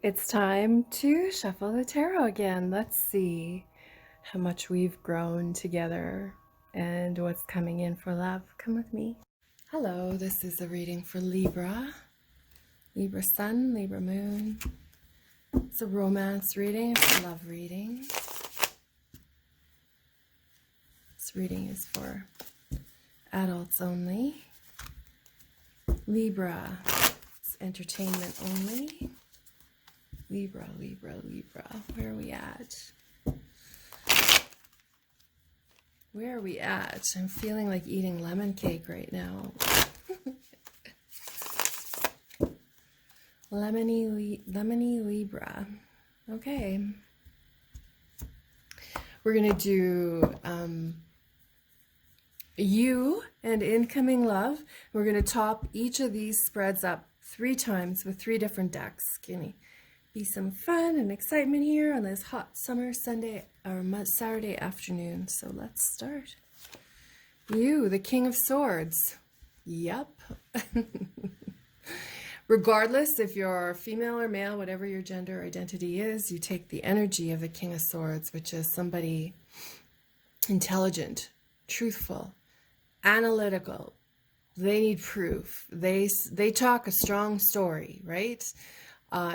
It's time to shuffle the tarot again. Let's see how much we've grown together and what's coming in for love. Come with me. Hello, this is a reading for Libra. Libra Sun, Libra Moon. It's a romance reading, it's a love reading. This reading is for adults only. Libra, it's entertainment only. Libra, Libra, Libra. Where are we at? Where are we at? I'm feeling like eating lemon cake right now. Lemony Libra. Okay. We're going to do you and incoming love. We're going to top each of these spreads up 3 times with 3 different decks. Gonna be some fun and excitement here on this hot summer Sunday or Saturday afternoon. So let's start. You, the King of Swords. Yep. Regardless if you're female or male, whatever your gender identity is, you take the energy of the King of Swords, which is somebody intelligent, truthful, analytical. They need proof. They talk a strong story, right?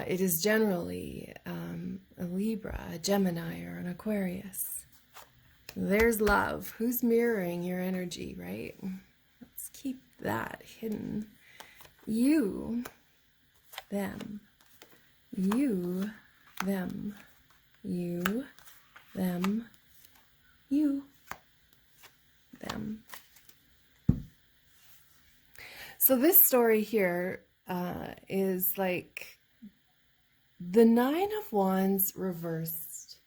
It is generally a Libra, a Gemini, or an Aquarius. There's love. Who's mirroring your energy, right? Let's keep that hidden. You, them. You, them. You, them. You, them. So this story here is like the 9 of Wands reversed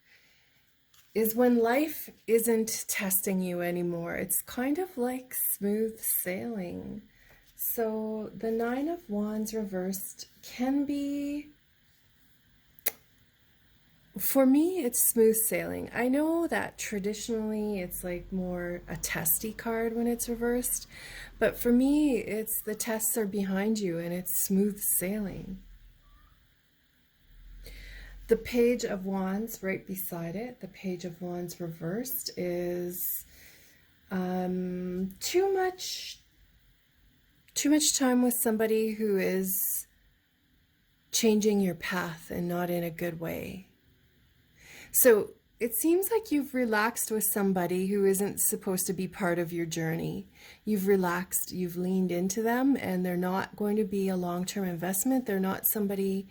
is when life isn't testing you anymore. It's kind of like smooth sailing. So the 9 of Wands reversed can be, for me, it's smooth sailing. I know that traditionally it's like more a testy card when it's reversed, but for me, it's the tests are behind you and it's smooth sailing. The Page of Wands right beside it, the Page of Wands reversed, is too much time with somebody who is changing your path and not in a good way. So it seems like you've relaxed with somebody who isn't supposed to be part of your journey. You've relaxed, you've leaned into them, and they're not going to be a long-term investment. They're not somebody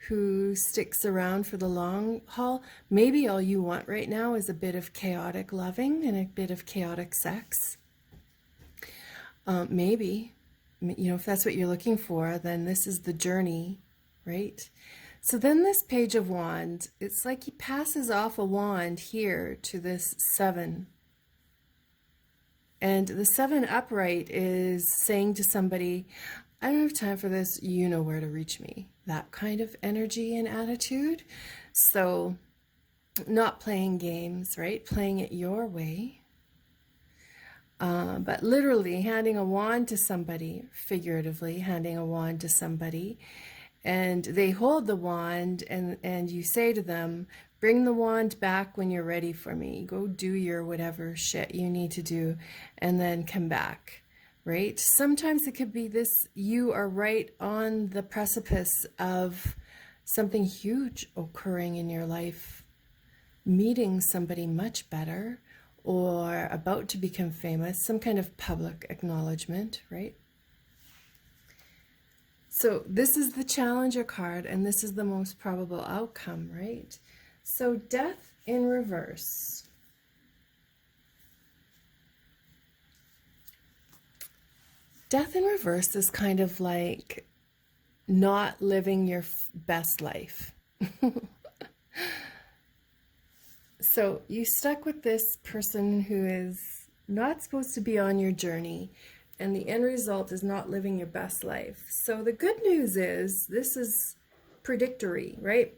who sticks around for the long haul. Maybe all you want right now is a bit of chaotic loving and a bit of chaotic sex. Maybe, you know, if that's what you're looking for, then this is the journey, right? So then this Page of Wands, it's like he passes off a wand here to this 7. And the 7 upright is saying to somebody, I don't have time for this, you know where to reach me. That kind of energy and attitude. So not playing games, right? Playing it your way. But literally handing a wand to somebody, figuratively handing a wand to somebody, and they hold the wand and you say to them, bring the wand back when you're ready for me. Go do your whatever shit you need to do and then come back. Right? Sometimes it could be this, you are right on the precipice of something huge occurring in your life, meeting somebody much better, or about to become famous, some kind of public acknowledgement, right? So this is the Challenger card, and this is the most probable outcome, right? So Death in reverse. Death in reverse is kind of like not living your best life. So you stuck with this person who is not supposed to be on your journey, and the end result is not living your best life. So the good news is this is predictory, right?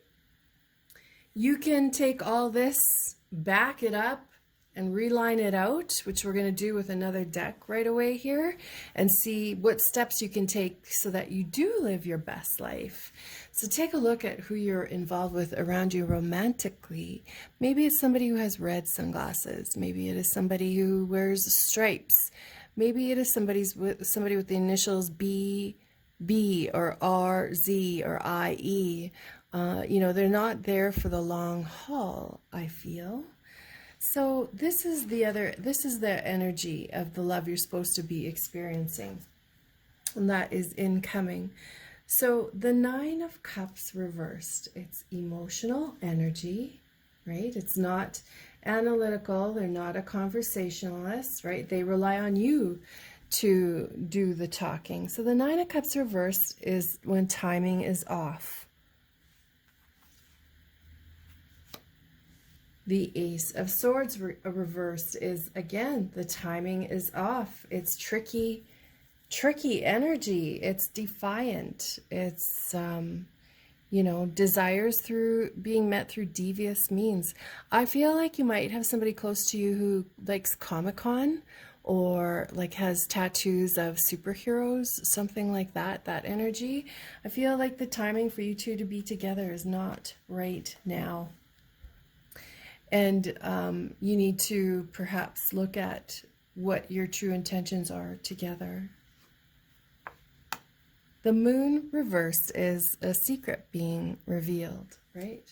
You can take all this, back it up, and reline it out, which we're going to do with another deck right away here, and see what steps you can take so that you do live your best life. So take a look at who you're involved with around you romantically. Maybe it's somebody who has red sunglasses. Maybe it is somebody who wears stripes. Maybe it is somebody with the initials B or R, Z or IE. You know, they're not there for the long haul, I feel. So this is the energy of the love you're supposed to be experiencing, and that is incoming. So the Nine of Cups reversed, it's emotional energy, right? It's not analytical, they're not a conversationalist, right? They rely on you to do the talking. So the Nine of Cups reversed is when timing is off. The Ace of Swords reversed is, again, the timing is off. It's tricky energy. It's defiant. It's, you know, desires being met through devious means. I feel like you might have somebody close to you who likes Comic-Con or like has tattoos of superheroes, something like that, that energy. I feel like the timing for you two to be together is not right now. And you need to perhaps look at what your true intentions are together. The Moon reversed is a secret being revealed, right?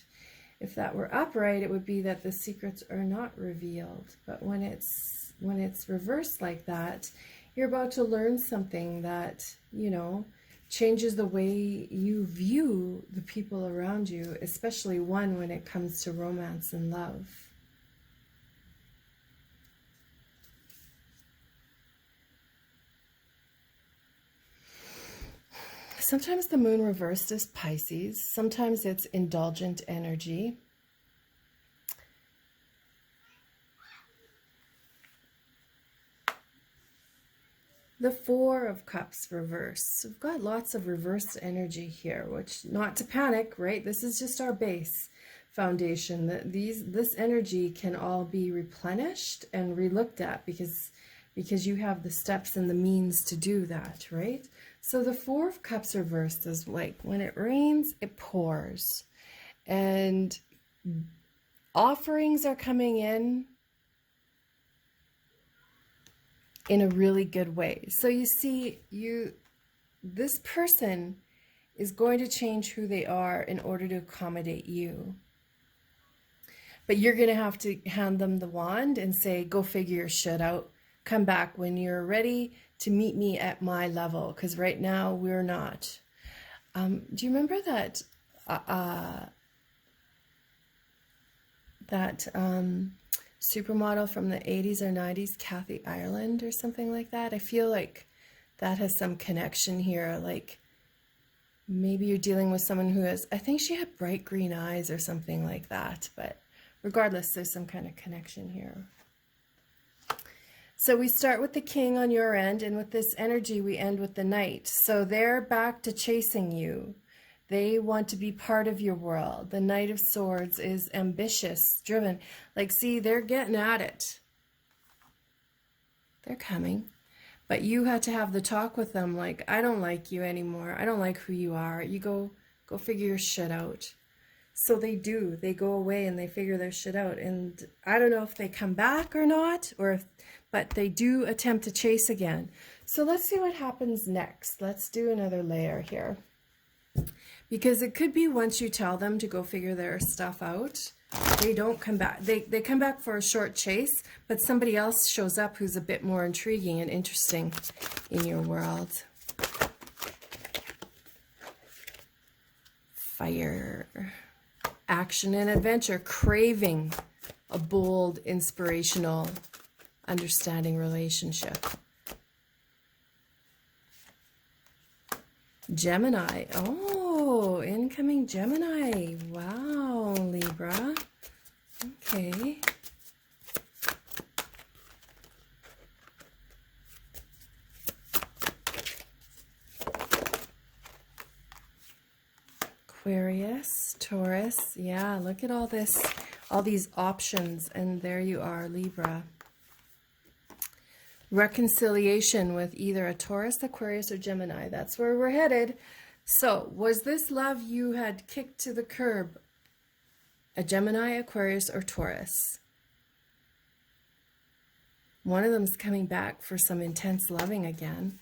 If that were upright, it would be that the secrets are not revealed. But when it's reversed like that, you're about to learn something that, you know, changes the way you view the people around you, especially one when it comes to romance and love. Sometimes the Moon reversed is Pisces. Sometimes it's indulgent energy. The Four of Cups reversed. We've got lots of reversed energy here, which, not to panic, right? This is just our base foundation. This energy can all be replenished and relooked at because you have the steps and the means to do that, right? So the Four of Cups reversed is like when it rains, it pours. And offerings are coming in a really good way. So you see, this person is going to change who they are in order to accommodate you. But you're going to have to hand them the wand and say, go figure your shit out. Come back when you're ready to meet me at my level, because right now we're not. Do you remember that supermodel from the 80s or 90s, Kathy Ireland or something like that? I feel like that has some connection here. Like maybe you're dealing with someone who has, I think she had bright green eyes or something like that. But regardless, there's some kind of connection here. So we start with the King on your end, and with this energy we end with the Knight. So they're back to chasing you. They want to be part of your world. The Knight of Swords is ambitious, driven. Like, see, they're getting at it. They're coming. But you had to have the talk with them, like, I don't like you anymore. I don't like who you are. You go figure your shit out. So they do. They go away and they figure their shit out. And I don't know if they come back or not, but they do attempt to chase again. So let's see what happens next. Let's do another layer here. Because it could be once you tell them to go figure their stuff out, they don't come back. They come back for a short chase, but somebody else shows up who's a bit more intriguing and interesting in your world. Fire. Action and adventure, craving a bold, inspirational, understanding relationship. Gemini. Oh, incoming Gemini. Wow, Libra. Okay. Aquarius, Taurus. Yeah, look at all all these options, and there you are, Libra. Reconciliation with either a Taurus, Aquarius, or Gemini. That's where we're headed. So, was this love you had kicked to the curb a Gemini, Aquarius, or Taurus? One of them's coming back for some intense loving again.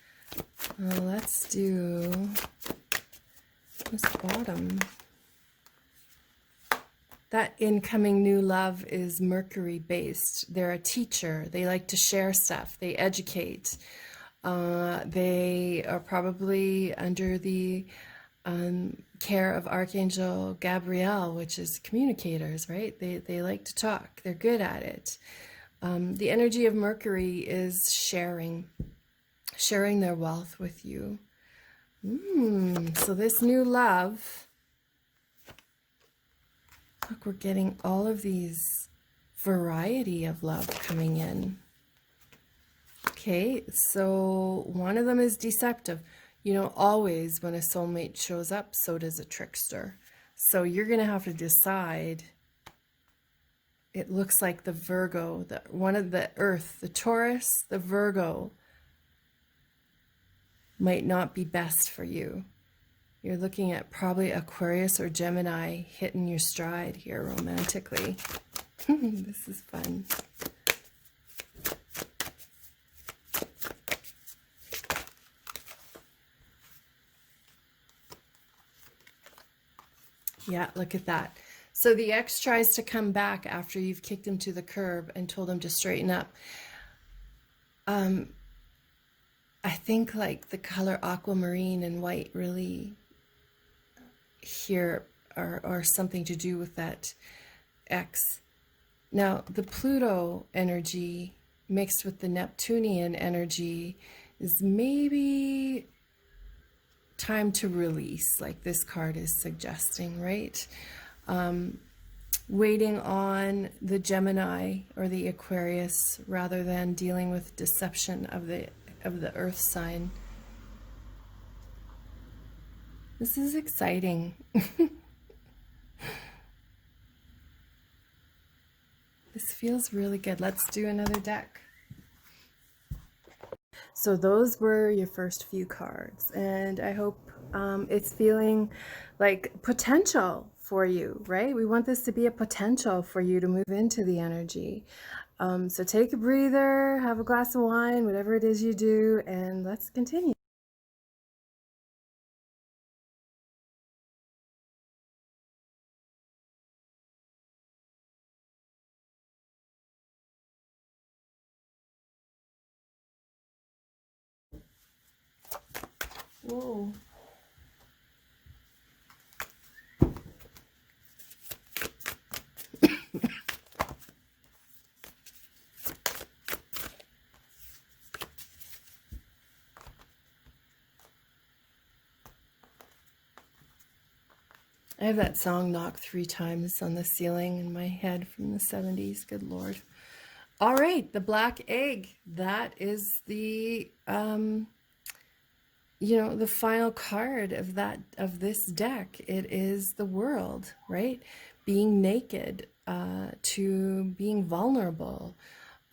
Let's do this bottom. That incoming new love is Mercury based. They're a teacher. They like to share stuff. They educate. They are probably under the care of Archangel Gabriel, which is communicators, right? They like to talk. They're good at it. The energy of Mercury is sharing their wealth with you. So this new love, look, we're getting all of these variety of love coming in. Okay, so one of them is deceptive. You know, always when a soulmate shows up, so does a trickster. So you're going to have to decide. It looks like the Virgo, one of the Earth, the Taurus, the Virgo might not be best for you. You're looking at probably Aquarius or Gemini hitting your stride here romantically. This is fun. Yeah, look at that. So the ex tries to come back after you've kicked him to the curb and told him to straighten up. I think like the color aquamarine and white really here are something to do with that ex. Now, the Pluto energy mixed with the Neptunian energy is maybe time to release, like this card is suggesting, right? Waiting on the Gemini or the Aquarius rather than dealing with deception of the earth sign. This is exciting. This feels really good. Let's do another deck. So those were your first few cards, and I hope it's feeling like potential for you, right? We want this to be a potential for you to move into the energy. So take a breather, have a glass of wine, whatever it is you do, and let's continue. Whoa. I have that song knocked 3 times on the ceiling in my head from the 70s. Good Lord. All right, the black egg. That is the, the final card of this deck. It is the world, right? Being naked, to being vulnerable.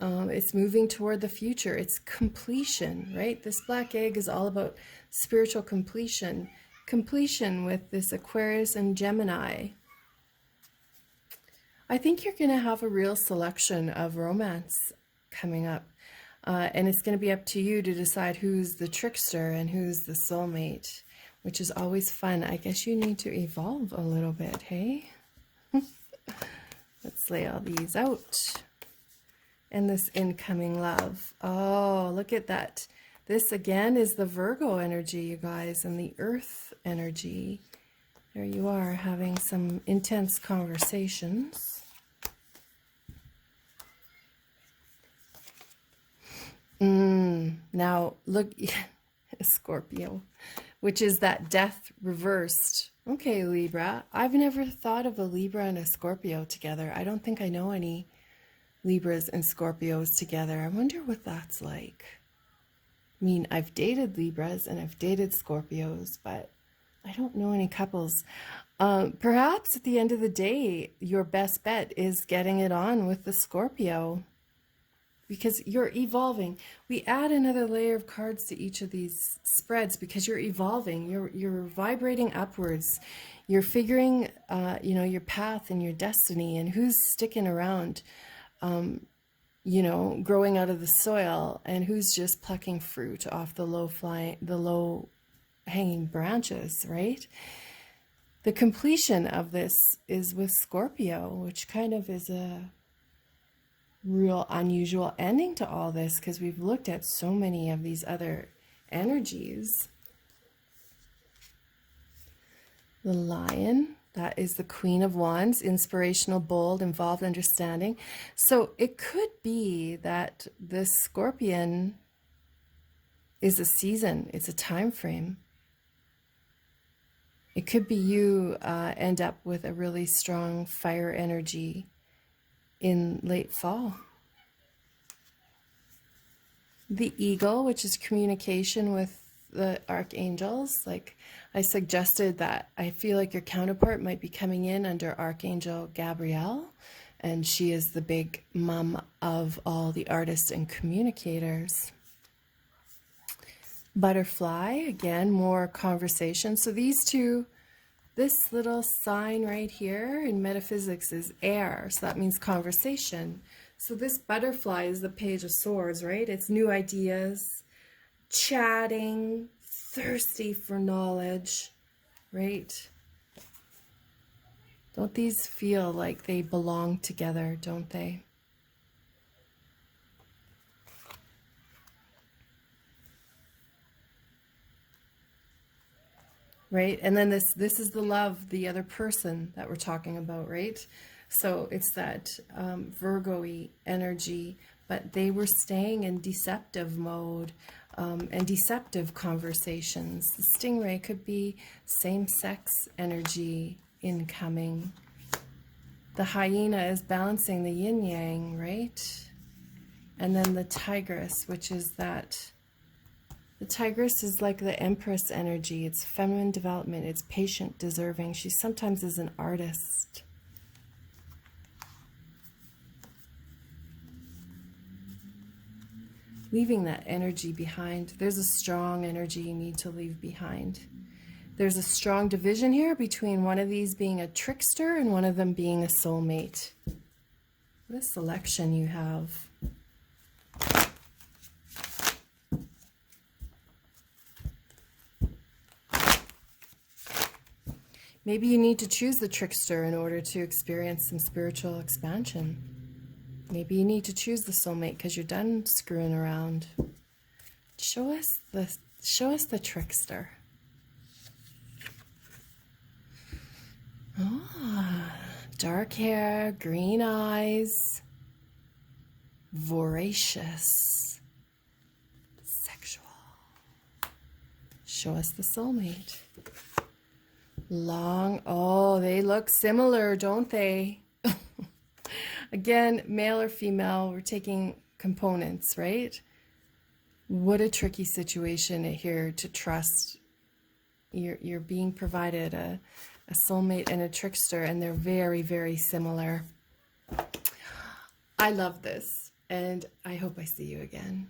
It's moving toward the future. It's completion, right? This black egg is all about spiritual completion. Completion with this Aquarius and Gemini. I think you're going to have a real selection of romance coming up. And it's going to be up to you to decide who's the trickster and who's the soulmate, which is always fun. I guess you need to evolve a little bit, hey? Let's lay all these out. And this incoming love. Oh, look at that. This again is the Virgo energy, you guys, and the Earth energy. There you are having some intense conversations. Now look, Scorpio, which is that death reversed. Okay, Libra. I've never thought of a Libra and a Scorpio together. I don't think I know any Libras and Scorpios together. I wonder what that's like. I mean, I've dated Libras and I've dated Scorpios, but I don't know any couples. Perhaps at the end of the day, your best bet is getting it on with the Scorpio because you're evolving. We add another layer of cards to each of these spreads because you're evolving. You're vibrating upwards. You're figuring, your path and your destiny and who's sticking around, growing out of the soil and who's just plucking fruit off the low hanging branches, right? The completion of this is with Scorpio, which kind of is a real unusual ending to all this because we've looked at so many of these other energies. The Lion, that is the Queen of Wands, inspirational, bold, involved, understanding. So it could be that this Scorpion is a season, it's a time frame. It could be you end up with a really strong fire energy in late fall. The Eagle, which is communication with the archangels. Like I suggested that I feel like your counterpart might be coming in under Archangel Gabrielle, and she is the big mom of all the artists and communicators. Butterfly, again, more conversation. So these two, this little sign right here in metaphysics is air, so that means conversation. So this butterfly is the Page of Swords, right? It's new ideas, chatting, thirsty for knowledge, right? Don't these feel like they belong together, don't they? Right? And then this is the love, the other person that we're talking about, right? So it's that Virgo-y energy, but they were staying in deceptive mode and deceptive conversations. The stingray could be same-sex energy incoming. The hyena is balancing the yin-yang, right? And then the tigress, which is that... The tigress is like the empress energy. It's feminine development. It's patient, deserving. She sometimes is an artist. Leaving that energy behind. There's a strong energy you need to leave behind. There's a strong division here between one of these being a trickster and one of them being a soulmate. What a selection you have. Maybe you need to choose the trickster in order to experience some spiritual expansion. Maybe you need to choose the soulmate because you're done screwing around. Show us the trickster. Ah, dark hair, green eyes, voracious, sexual. Show us the soulmate. Long, oh, they look similar, don't they? Again, male or female, we're taking components, right? What a tricky situation here to trust. You're being provided a soulmate and a trickster, and they're very, very similar. I love this, and I hope I see you again.